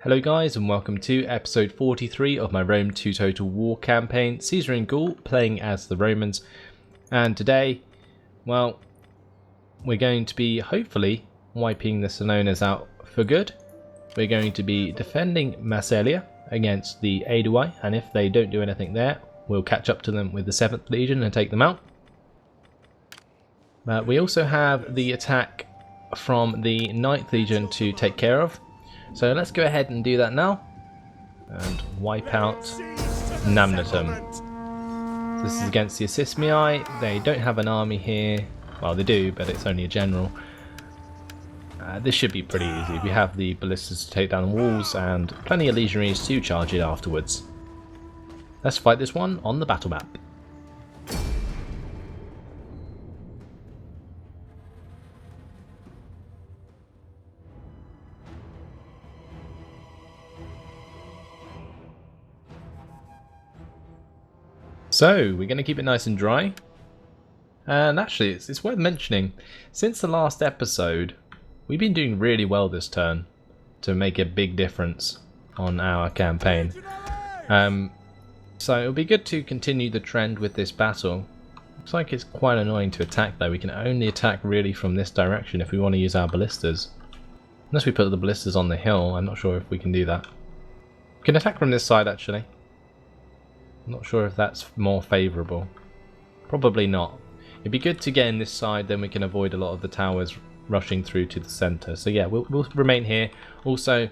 Hello guys and welcome to episode 43 of my Rome 2 Total War campaign, Caesar and Gaul playing as the Romans. And today, well, we're going to be hopefully wiping the Senonas out for good. We're going to be defending Melia against the Aedui, and if they don't do anything there, we'll catch up to them with the 7th Legion and take them out. We also have the attack from the 9th Legion to take care of. So let's go ahead and do that now and wipe out Namnatum. This is against the Assismii. They don't have an army here. Well, they do, but it's only a general. This should be pretty easy. We have the ballistas to take down the walls and plenty of legionaries to charge it afterwards. Let's fight this one on the battle map. So, we're going to keep it nice and dry. And actually, it's worth mentioning, since the last episode, we've been doing really well this turn to make a big difference on our campaign. So it'll be good to continue the trend with this battle. Looks like it's quite annoying to attack though. We can only attack really from this direction if we want to use our ballistas. Unless we put the ballistas on the hill, I'm not sure if we can do that. We can attack from this side actually. I'm not sure if that's more favourable. Probably not. It'd be good to get in this side, then we can avoid a lot of the towers rushing through to the centre. So yeah, we'll remain here. Also,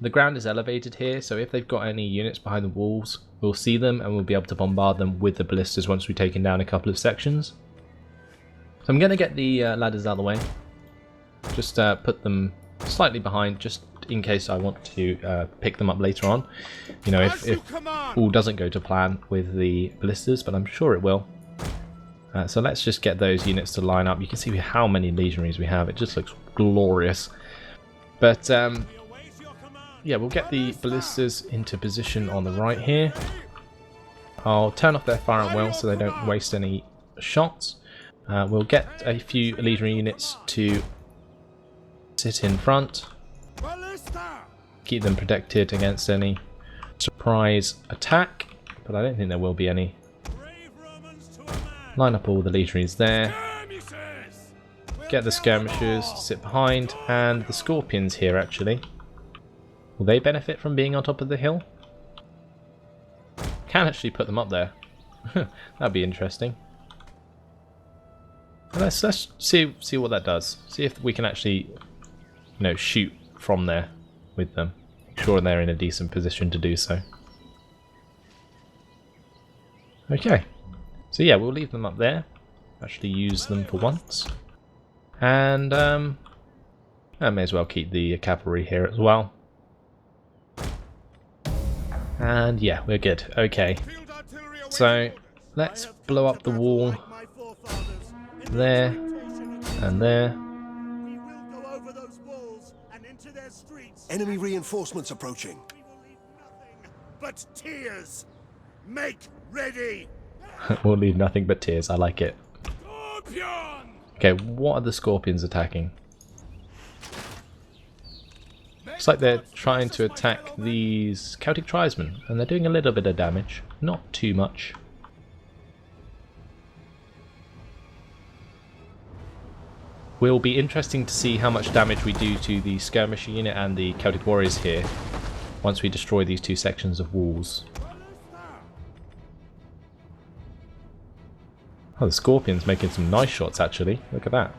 the ground is elevated here, so if they've got any units behind the walls, we'll see them and we'll be able to bombard them with the ballistas once we've taken down a couple of sections. So I'm going to get the ladders out of the way. Just put them slightly behind, just in case I want to pick them up later on. You know, if all doesn't go to plan with the ballistas, but I'm sure it will. So let's just get those units to line up. You can see how many legionaries we have. It just looks glorious. But yeah, we'll get the ballistas into position on the right here. I'll turn off their fire at will so they don't waste any shots. We'll get a few legionary units to sit in front. Keep them protected against any surprise attack, but I don't think there will be any. Line up all the legionaries there. Get the skirmishers to sit behind, and the scorpions here actually. Will they benefit from being on top of the hill? Can actually put them up there. That'd be interesting. Let's see what that does. See if we can actually, you know, shoot from there with them. Make sure they're in a decent position to do so. Okay. So yeah, we'll leave them up there. Actually use them for once. And I may as well keep the cavalry here as well. And yeah, we're good. Okay. So let's blow up the wall there and there. Enemy reinforcements approaching. But tears. Make ready. We'll leave nothing but tears. I like it. Okay, what are the scorpions attacking? Looks like they're trying to attack these Celtic tribesmen, and they're doing a little bit of damage. Not too much. Will be interesting to see how much damage we do to the skirmisher unit and the Celtic warriors here once we destroy these two sections of walls. Oh, the scorpion's making some nice shots actually. Look at that.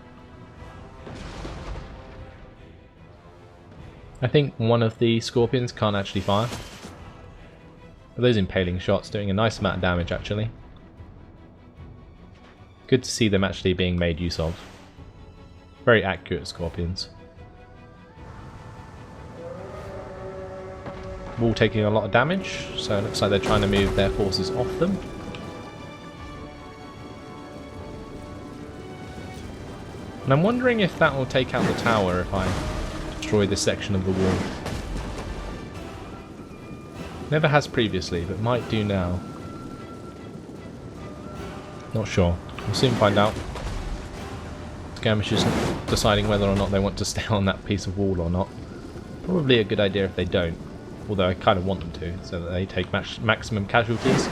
I think one of the scorpions can't actually fire. But those impaling shots doing a nice amount of damage actually. Good to see them actually being made use of. Very accurate scorpions. Wall taking a lot of damage, so it looks like they're trying to move their forces off them. And I'm wondering if that will take out the tower if I destroy this section of the wall. Never has previously, but might do now. Not sure. We'll soon find out. Skirmishers deciding whether or not they want to stay on that piece of wall or not. Probably a good idea if they don't, although I kind of want them to, so that they take maximum casualties.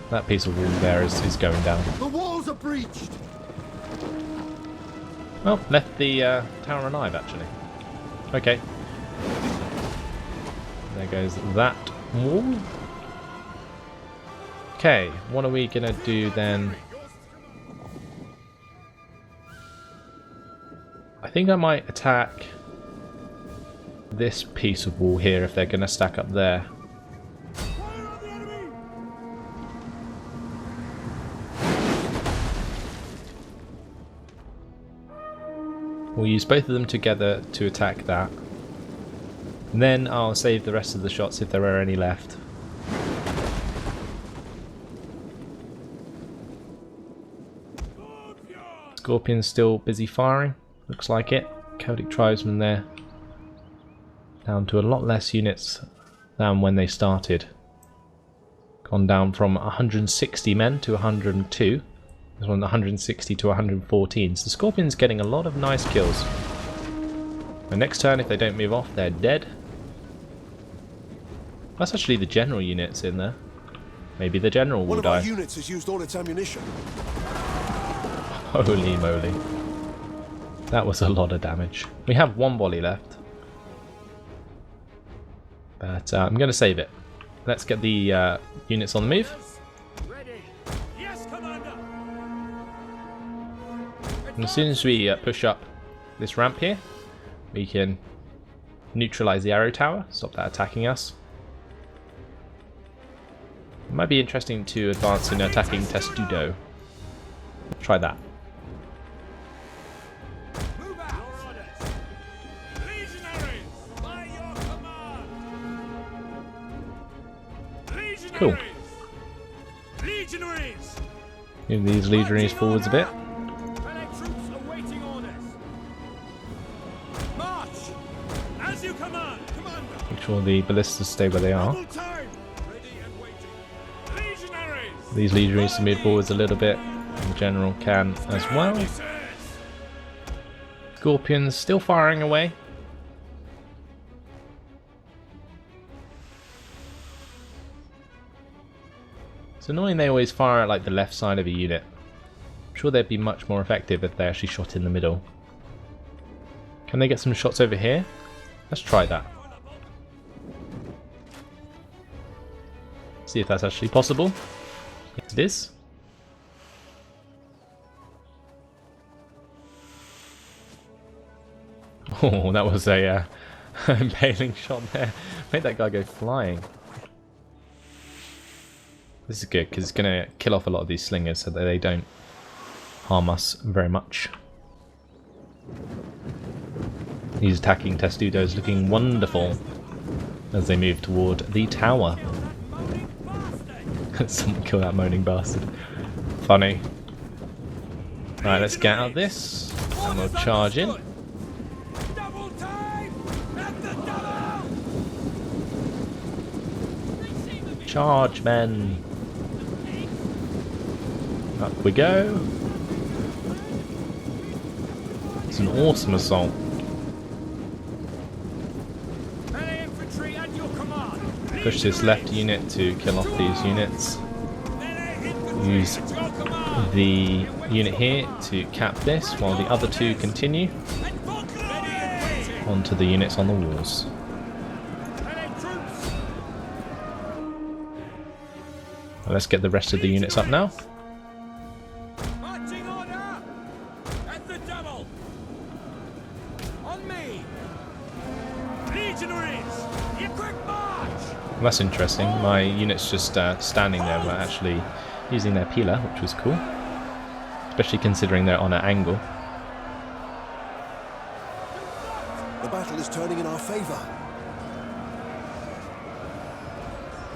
That piece of wall there is going down. The walls are breached. Well, left the tower alive actually. Okay. There goes that wall. Okay, what are we gonna do then? I think I might attack this piece of wall here if they're gonna stack up there. We'll use both of them together to attack that. And then I'll save the rest of the shots if there are any left. Scorpion's still busy firing, looks like it. Celtic tribesmen there. Down to a lot less units than when they started. Gone down from 160 men to 102. This one 160 to 114. So the Scorpion's getting a lot of nice kills. The next turn, if they don't move off, they're dead. That's actually the general units in there. Maybe the general will die. One of our units has used all its ammunition. Holy moly. That was a lot of damage. We have one volley left. But I'm going to save it. Let's get the units on the move. Ready. Yes, Commander. And as soon as we push up this ramp here, we can neutralize the arrow tower, stop that attacking us. It might be interesting to advance in attacking Testudo. Try that. Move out. Legionaries, by your command. Legionaries. Cool. Legionaries. Move these legionaries forwards a bit. Allied troops awaiting orders. March. As you command, Commander. Make sure the ballistas stay where they are. Double time. Ready and waiting. Legionaries. These legionaries to move forwards a little bit. The general can as well. Scorpions still firing away. It's annoying they always fire at like the left side of a unit. I'm sure they'd be much more effective if they actually shot in the middle. Can they get some shots over here? Let's try that. See if that's actually possible. Yes, it is. Oh, that was a impaling shot there. Made that guy go flying. This is good because it's going to kill off a lot of these slingers so that they don't harm us very much. These attacking Testudos looking wonderful as they move toward the tower. Someone kill that moaning bastard. Funny. Right, let's get out of this and we'll charge in. Double time. At the double. Charge, men! Up we go. It's an awesome assault. Melee infantry at your command. Push this left unit to kill off these units. Use the unit here to cap this while the other two continue onto the units on the walls. Well, let's get the rest of the units up now. Marching order. At the double. On me. Legionaries, you quick march. Well, that's interesting. My units just standing there were actually using their peeler, which was cool. Especially considering they're on an angle. The battle is turning in our favor.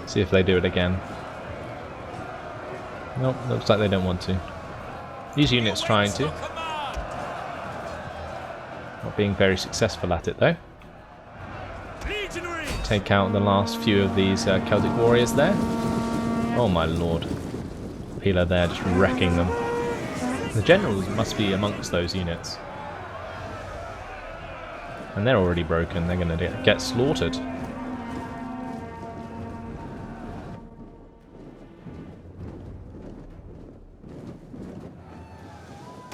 See if they do it again. Nope, looks like they don't want to. These units trying to. Not being very successful at it though. Take out the last few of these Celtic warriors there. Oh my lord. Peeler there just wrecking them. The generals must be amongst those units. And they're already broken. They're going to get slaughtered.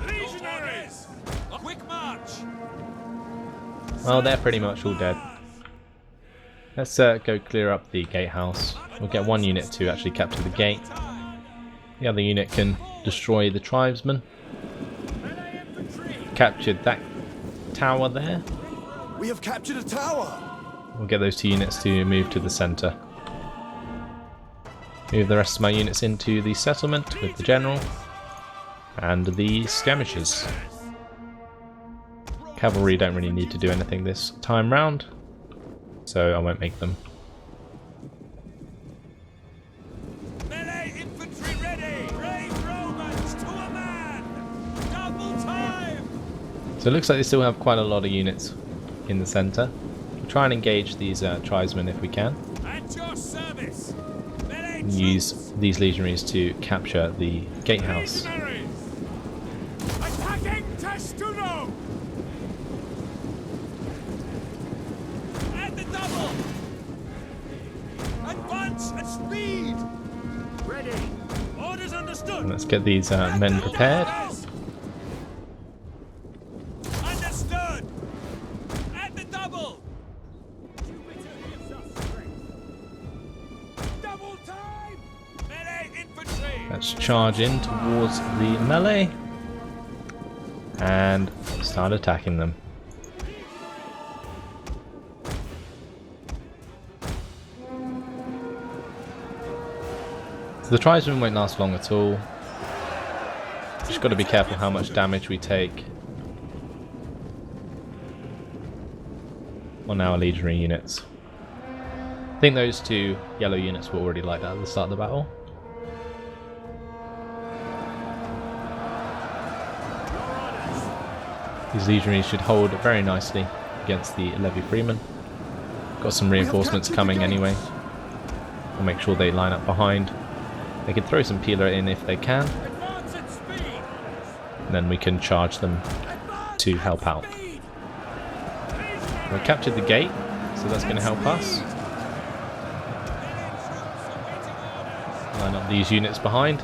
Legionaries! Quick march! Well, they're pretty much all dead. Let's go clear up the gatehouse. We'll get one unit to actually capture the gate. The other unit can destroy the tribesmen. Captured that tower there. We have captured a tower. We'll get those 2 units to move to the centre. Move the rest of my units into the settlement with the general and the skirmishers. Cavalry don't really need to do anything this time round, so I won't make them. Melee infantry ready! Brave Romans to a man! Double time! So it looks like they still have quite a lot of units in the centre. We'll try and engage these tribesmen if we can. At your service! Melee Use these legionaries to capture the gatehouse. Legionaries! Attacking Testudo! At the double! Advance at speed! Ready! Orders understood! And let's get these men prepared. Understood! At the double! Double time! Melee infantry! Let's charge in towards the melee and start attacking them. So the tribesmen won't last long at all. Just got to be careful how much damage we take on our legionary units. I think those 2 yellow units were already like that at the start of the battle. These legionaries should hold very nicely against the levy freemen. Got some reinforcements coming anyway. We'll make sure they line up behind. They can throw some peeler in if they can. Advance at speed! And then we can charge them to help out. We captured the gate, so that's going to help us. Line up these units behind.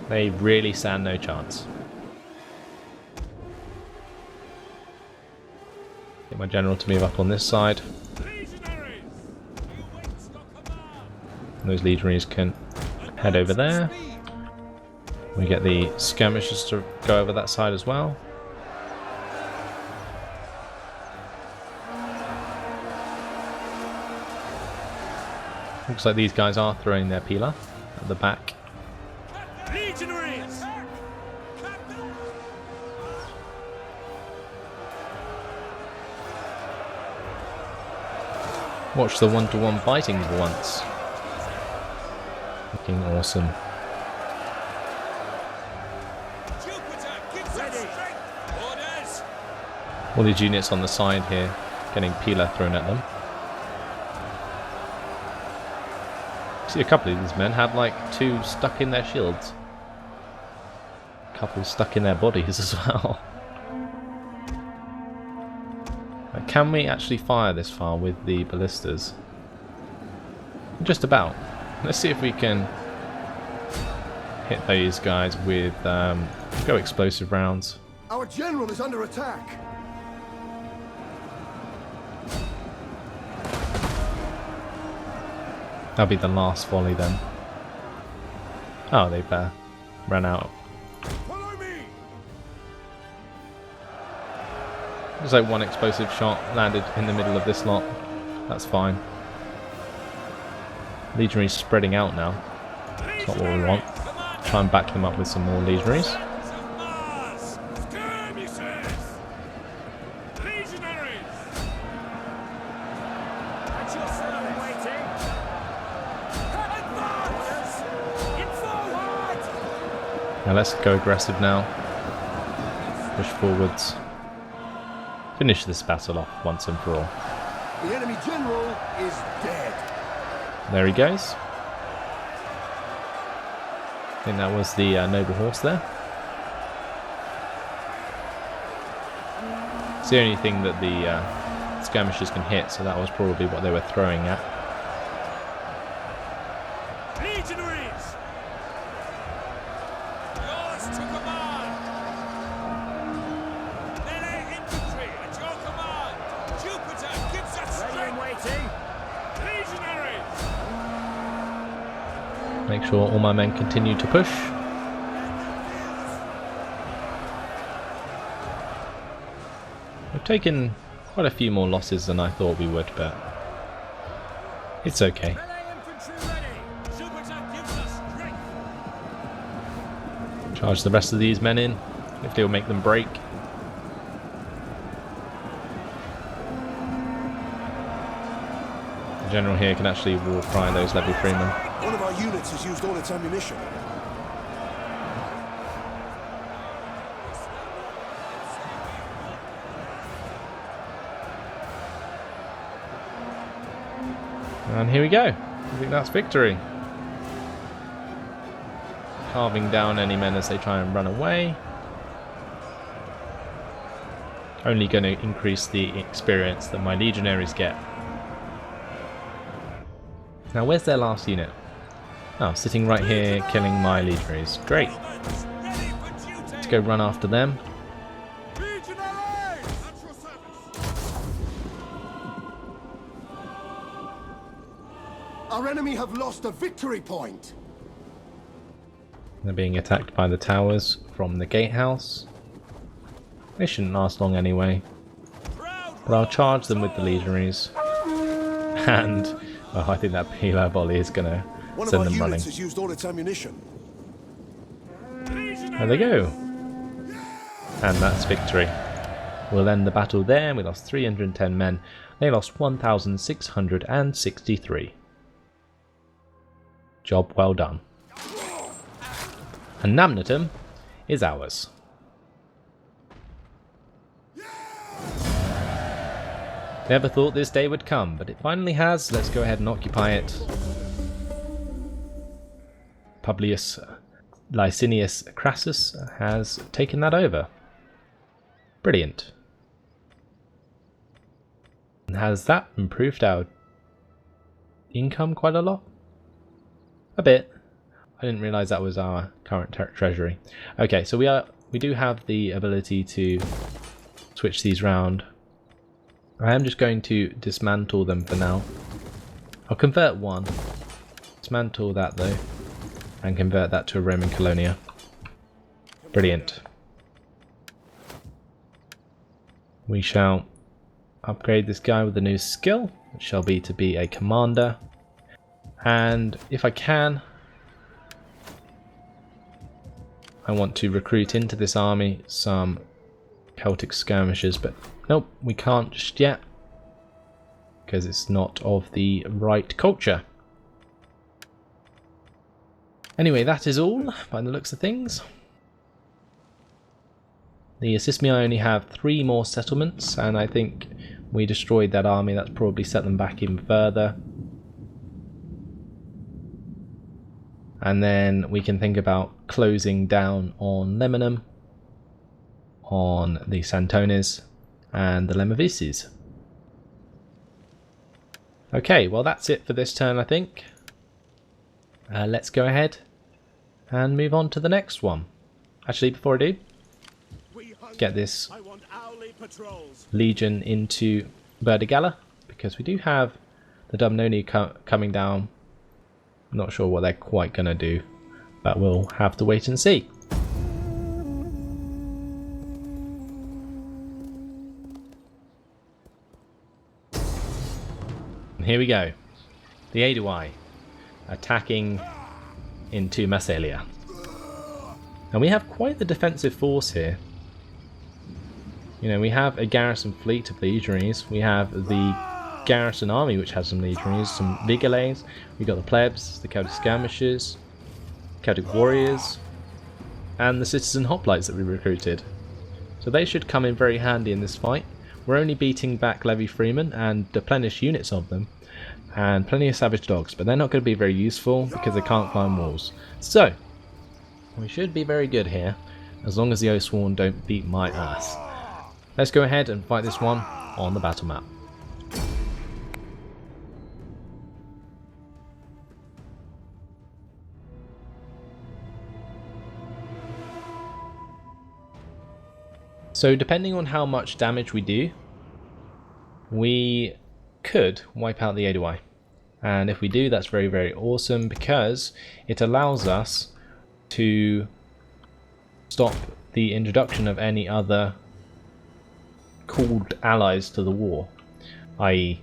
They really stand no chance. Get my general to move up on this side. Legionaries! You wait your command! And those legionaries can head over there. We get the skirmishers to go over that side as well. Looks like these guys are throwing their peeler at the back. Legionaries! Watch the one-to-one fighting for once. Looking awesome. Jupiter gives us strength! Orders! All these units on the side here getting peeler thrown at them. See, a couple of these men had like 2 stuck in their shields. A couple stuck in their bodies as well. Can we actually fire this far with the ballistas? Just about. Let's see if we can hit those guys with go explosive rounds. Our general is under attack. That'll be the last volley then. Oh, they've ran out. Follow me! There's like one explosive shot landed in the middle of this lot. That's fine. Legionaries spreading out now. That's not what we want. Try and back them up with some more legionaries. Skirmishers! Legionaries! At your service! Waiting! Advance! In forward! Now let's go aggressive now. Push forwards. Finish this battle off once and for all. The enemy general is dead. There he goes. I think that was the noble horse there. It's the only thing that the skirmishers can hit, so that was probably what they were throwing at. Legionaries! Yours to command! Melee infantry at your command! Jupiter gives us strength! Waiting! Legionaries! Make sure all my men continue to push. We've taken quite a few more losses than I thought we would, but it's okay. Melee infantry ready! Jupiter gives us strength! Charge the rest of these men in. Hopefully we'll make them break. The general here can actually war cry those level 3 men. One of our units has used all its ammunition. And here we go. I think that's victory. Carving down any men as they try and run away. Only going to increase the experience that my legionaries get. Now where's their last unit? Oh, sitting right here killing my legionaries. Great. Ready for duty! Let's go run after them. Legionaries! At your service! Our enemy have lost a victory point. They're being attacked by the towers from the gatehouse. They shouldn't last long anyway. But I'll charge them with the legionaries. And I think that Melia volley is going to One of send our them units running. has used all its ammunition. There they go. And that's victory. We'll end the battle there. We lost 310 men. They lost 1,663. Job well done. And Namnatum is ours. Never thought this day would come, but it finally has. Let's go ahead and occupy it. Publius Licinius Crassus has taken that over. Brilliant. And has that improved our income quite a lot? A bit. I didn't realise that was our current treasury. Okay, so we do have the ability to switch these round. I am just going to dismantle them for now. I'll convert one, dismantle that though, and convert that to a Roman colonia. Brilliant. We shall upgrade this guy with a new skill, which shall be to be a commander. And if I can, I want to recruit into this army some Celtic skirmishers, but nope, we can't just yet because it's not of the right culture. Anyway, that is all by the looks of things. The assist me, I only have 3 more settlements, and I think we destroyed that army. That's probably set them back even further. And then we can think about closing down on Lemanum, on the Santones, and the Lemovices. Okay, well that's it for this turn, I think. Let's go ahead and move on to the next one. Actually, before I do, get this legion into Verdigalla, because we do have the Dumnoni coming down. I'm not sure what they're quite going to do, but we'll have to wait and see. And here we go. The Aedui attacking into Melia. And we have quite the defensive force here. You know, we have a garrison fleet of legionaries. We have the garrison army, which has some legionaries, some Vigales. We've got the plebs, the Celtic skirmishers, Celtic warriors, and the citizen hoplites that we recruited. So they should come in very handy in this fight. We're only beating back levy freemen and deplenish units of them, and plenty of savage dogs, but they're not going to be very useful because they can't climb walls. So We should be very good here, as long as the Oathsworn don't beat my ass. Let's go ahead and fight this one on the battle map. So depending on how much damage we do, we could wipe out the Aedui. And if we do, that's very, very awesome, because it allows us to stop the introduction of any other called allies to the war, i.e.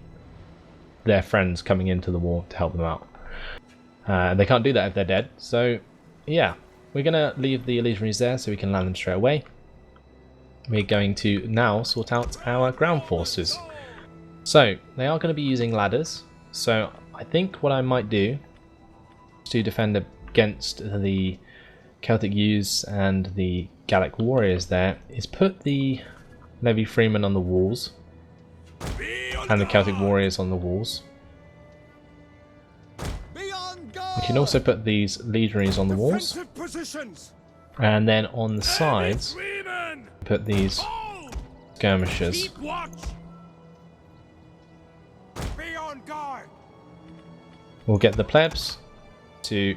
their friends coming into the war to help them out. They can't do that if they're dead, so yeah, we're going to leave the legionaries there so we can land them straight away. We're going to now sort out our ground forces. So they are going to be using ladders, so I think what I might do to defend against the Celtic youths and the Gallic warriors there is put the Levy freemen on the walls and the Celtic warriors on the walls. We can also put these legionaries on the walls, and then on the sides put these skirmishers. We'll get the plebs to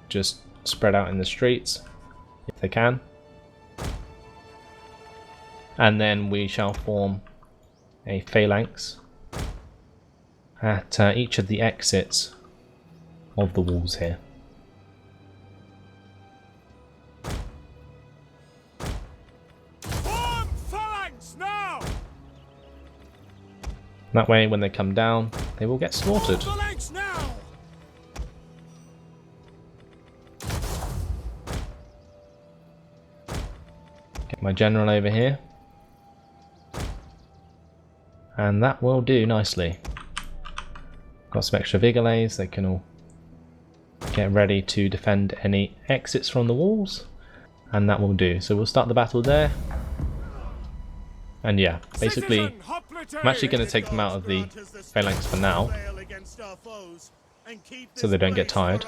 just spread out in the streets if they can, and then we shall form a phalanx at each of the exits of the walls here. Form phalanx now! That way, when they come down, they will get slaughtered. Phalanx now! Get my general over here. And that will do nicely. Got some extra vigilades, they can all get ready to defend any exits from the walls. And that will do. So we'll start the battle there. And yeah, basically, I'm actually going to take them out of the phalanx for now, so they don't get tired.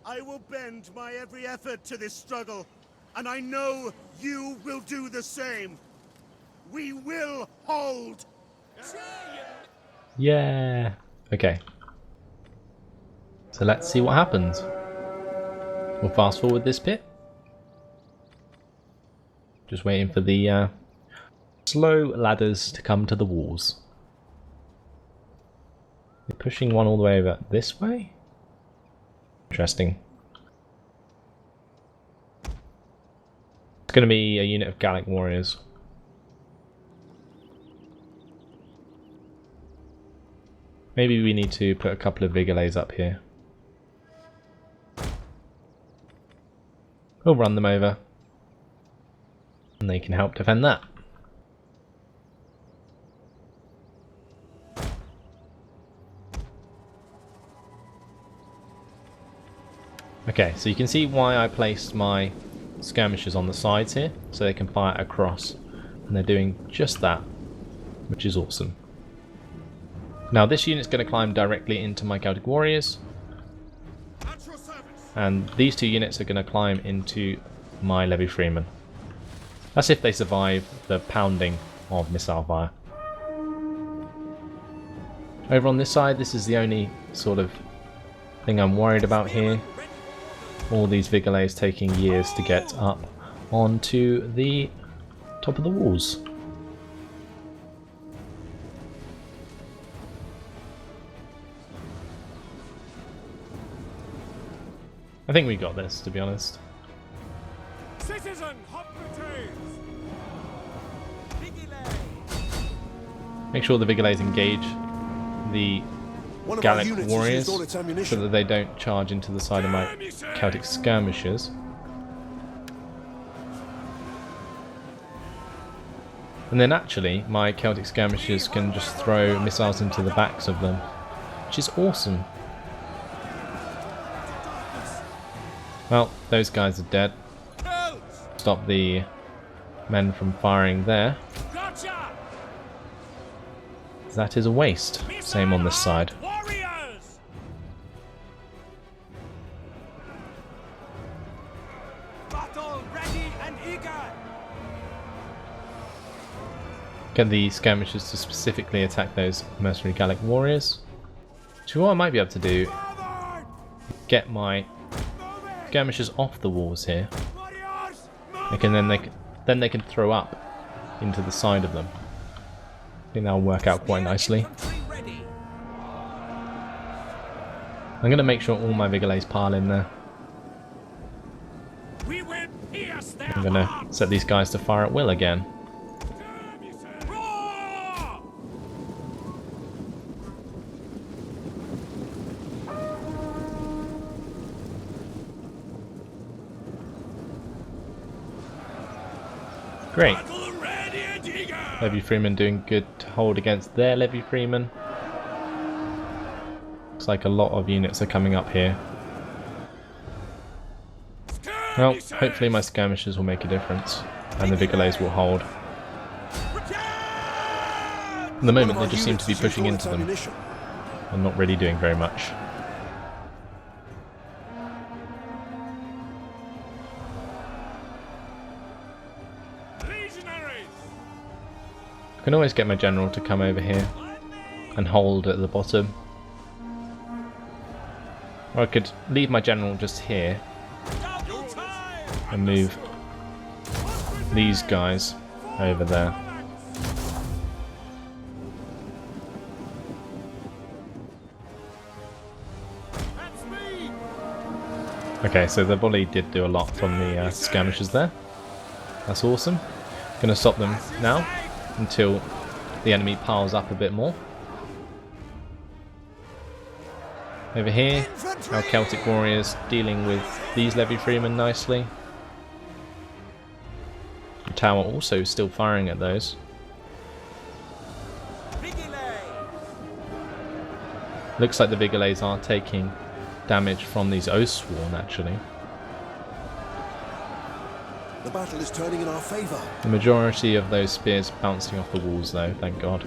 I will bend my every effort to this struggle, and I know you will do the same. We will hold. Yeah. Okay. So let's see what happens. We'll fast forward this bit. Just waiting for the slow ladders to come to the walls. They're pushing one all the way over this way? Interesting. It's going to be a unit of Gallic warriors. Maybe we need to put a couple of vigilades up here. We'll run them over, and they can help defend that. Okay, so you can see why I placed my skirmishers on the sides here, so they can fire across, and they're doing just that, which is awesome. Now this unit's going to climb directly into my Celtic warriors, and these two units are going to climb into my Levy freemen. That's if they survive the pounding of missile fire. Over on this side, this is the only sort of thing I'm worried about here. All these vigilades taking years to get up onto the top of the walls. I think we got this, to be honest. Citizen Hoplites! Make sure the vigilades engage the One of our Gallic units has warriors used all its so ammunition. that they don't charge into the side of my Celtic skirmishers. And then actually, my Celtic skirmishers can just throw missiles into the backs of them, which is awesome. Well, those guys are dead. Stop the men from firing there. Gotcha! That is a waste. Same on this side. Warriors! Get the skirmishers to specifically attack those mercenary Gallic warriors. So what I might be able to do, get my skirmishers off the walls here. Then they can throw up into the side of them. I think that'll work out quite nicely. I'm going to make sure all my Vigilais pile in there. I'm going to set these guys to fire at will again. Great. Levy Freeman doing good to hold against their Levy Freeman. Looks like a lot of units are coming up here. Well, hopefully my skirmishers will make a difference and the Vigilais will hold. At the moment they just seem to be pushing into them and not really doing very much. I can always get my general to come over here and hold at the bottom. Or I could leave my general just here and move these guys over there. Okay, so the volley did do a lot from the skirmishers there. That's awesome. Gonna stop them now until the enemy piles up a bit more. Over here, our Celtic warriors dealing with these Levy Freemen nicely. The tower also still firing at those. Looks like the Vigilais are taking damage from these Oathsworn actually. The battle is turning in our favour. The majority of those spears bouncing off the walls though, thank God.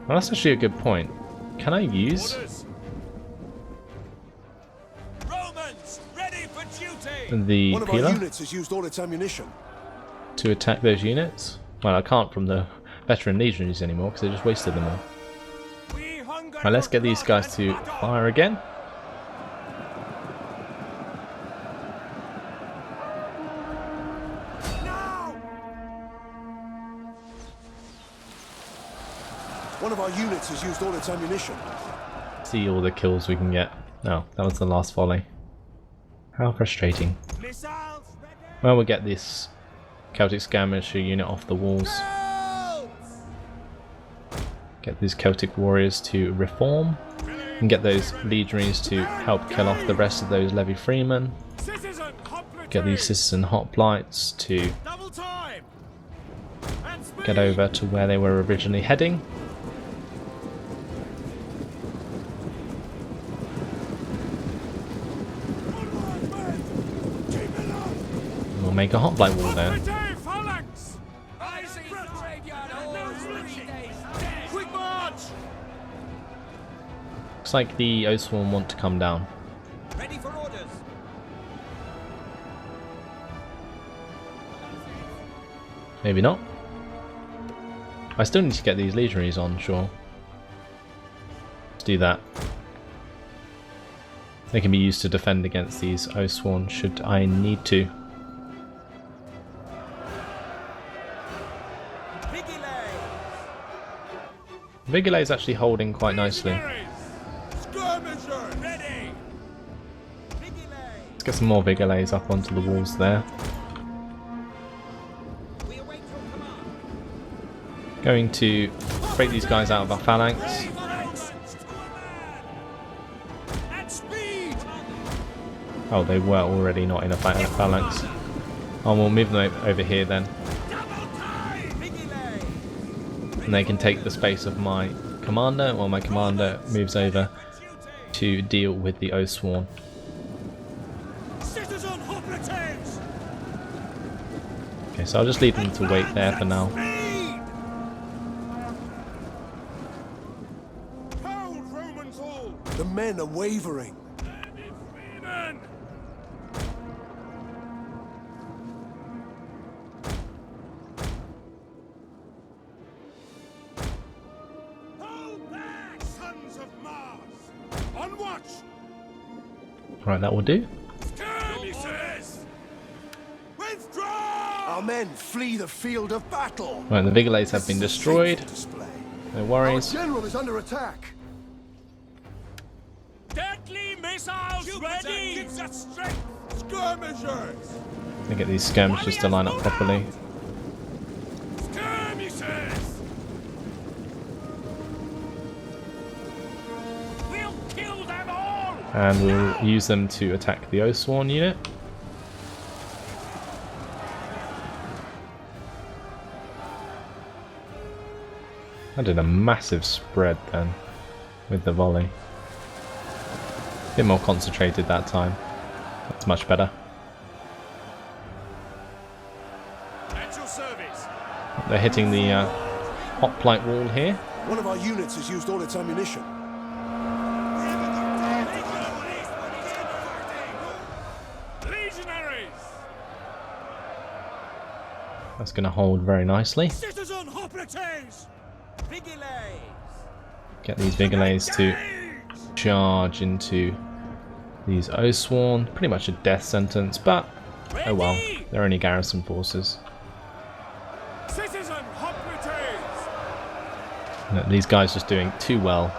Well, that's actually a good point. Can I use the One of our Peeler units has used all its ammunition. to attack those units? Well, I can't from the veteran legionaries anymore because I just wasted them all. Right, let's get these guys to fire again. One of our units has used all its ammunition. See all the kills we can get. Oh, that was the last volley. How frustrating. Well, we'll get this Celtic skirmisher unit off the walls. Get these Celtic warriors to reform. And get those legionaries to help kill off the rest of those Levy Freemen. Get these citizen hoplites to get over to where they were originally heading. We'll make a hoplite wall there. Looks like the Oathsworn want to come down. Ready for orders. Maybe not. I still need to get these legionaries on, sure. Let's do that. They can be used to defend against these Oathsworn should I need to. Vigilais is actually holding quite nicely. Let's get some more Vigilais up onto the walls there. Going to break these guys out of our phalanx. Oh, they were already not in a phalanx. Oh, we'll move them over here then. And they can take the space of my commander, while my commander moves over to deal with the Oathsworn. Okay, so I'll just leave them to wait there for now. The men are wavering. Right, that will do. Skirmishes! Withdraw! Our men flee the field of battle. Right, the Vigilades have been destroyed. Display. No Our worries. general is under attack. Deadly missiles ready! Gives us strength! Skirmishers! Let get these skirmishers to line up properly. Skirmishes! We'll kill them all! And we'll use them to attack the Oathsworn unit. I did a massive spread then with the volley. A bit more concentrated that time. That's much better. At your service! They're hitting the hoplite wall here. One of our units has used all its ammunition. Legionaries! That's going to hold very nicely. Citizen hoplites! Vigilades! Get these Vigilades to charge into these Oathsworn. Pretty much a death sentence, but oh well. They're only garrison forces. Citizen hoplites! No, these guys just doing too well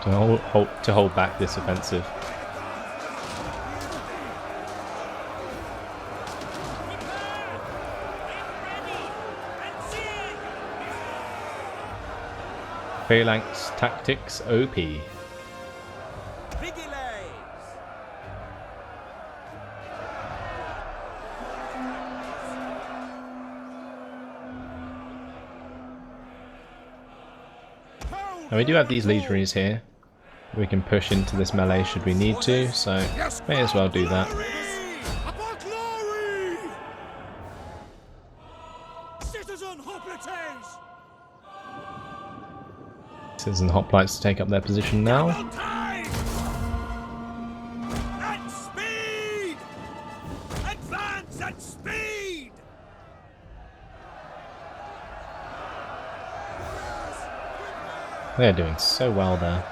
to hold back this offensive. Phalanx tactics OP. Vigilades! Now we do have these legionaries here. We can push into this melee should we need to, so may as well do that. About glory! Citizen hoplites! Citizen hoplites to take up their position now. Time! At speed! Advance at speed! They're doing so well there.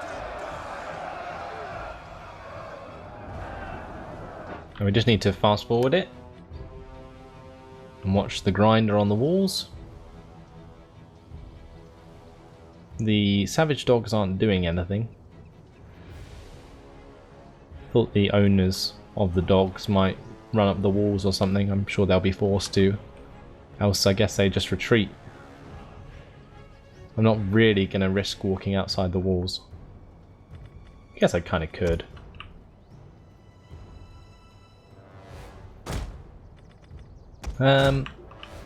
And we just need to fast forward it and watch the grinder on the walls. The savage dogs aren't doing anything. Thought the owners of the dogs might run up the walls or something. I'm sure they'll be forced to. Else I guess they just retreat. I'm not really going to risk walking outside the walls. I guess I kind of could.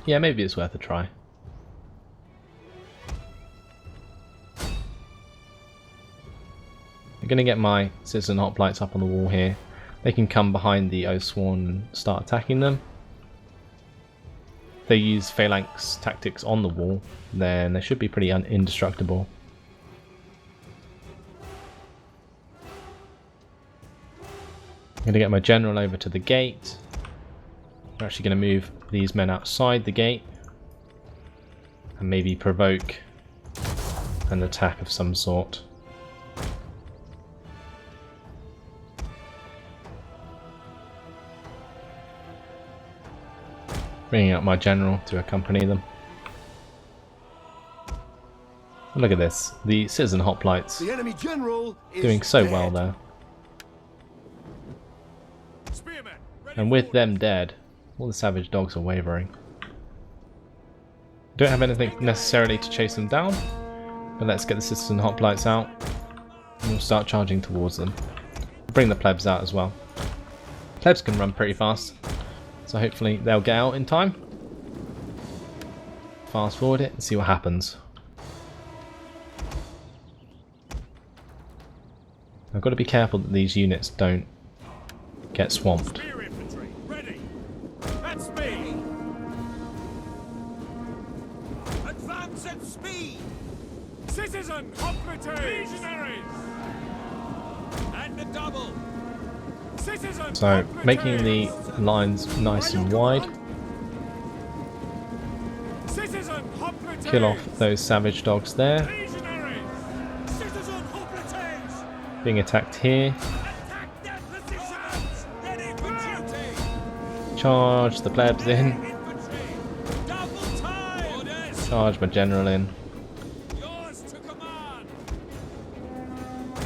Yeah, maybe it's worth a try. I'm going to get my citizen hoplites up on the wall here. They can come behind the Oathsworn and start attacking them. If they use phalanx tactics on the wall, then they should be pretty indestructible. I'm going to get my general over to the gate. I'm actually going to move these men outside the gate and maybe provoke an attack of some sort. Bringing out my general to accompany them. Look at this, the citizen hoplites The enemy general is doing so dead. well there. Spearmen, ready And with for them dead, all the savage dogs are wavering. Don't have anything necessarily to chase them down, but let's get the citizen hoplites out and we'll start charging towards them. Bring the plebs out as well. Plebs can run pretty fast, so hopefully they'll get out in time. Fast forward it and see what happens. I've got to be careful that these units don't get swamped. Spear infantry, ready! At speed! Advance at speed! Citizen hoplites! Legionaries! And a double! Citizen So hoplites! making the lines nice and wide. Citizen hoplites! Kill off those savage dogs there. Legionaries! Citizen hoplites! being attacked here. Attack their positions! Ready for duty! Charge the plebs in. Infantry! Double time! Orders! Charge my general in. Yours to command!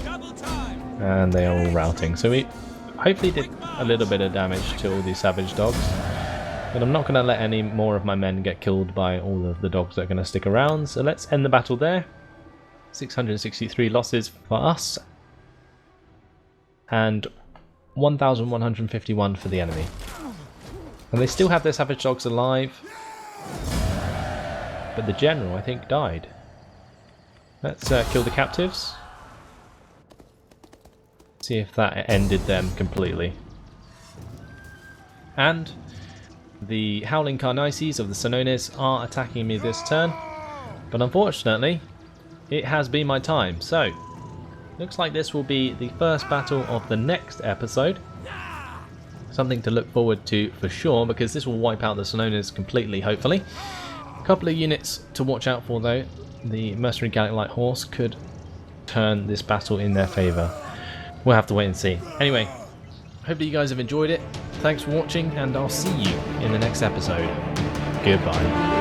Double time! And they are all routing. So we hopefully did a little bit of damage to all these savage dogs. But I'm not going to let any more of my men get killed by all of the dogs that are going to stick around. So let's end the battle there. 663 losses for us. And 1,151 for the enemy. And they still have their savage dogs alive. But the general, I think, died. Let's kill the captives. See if that ended them completely. And the Howling Carnices of the Senones are attacking me this turn. But unfortunately, it has been my time. So, looks like this will be the first battle of the next episode. Something to look forward to for sure, because this will wipe out the Senones completely, hopefully. A couple of units to watch out for though. The Mercenary Gallic Light Horse could turn this battle in their favour. We'll have to wait and see. Anyway, hopefully you guys have enjoyed it. Thanks for watching, and I'll see you in the next episode. Goodbye.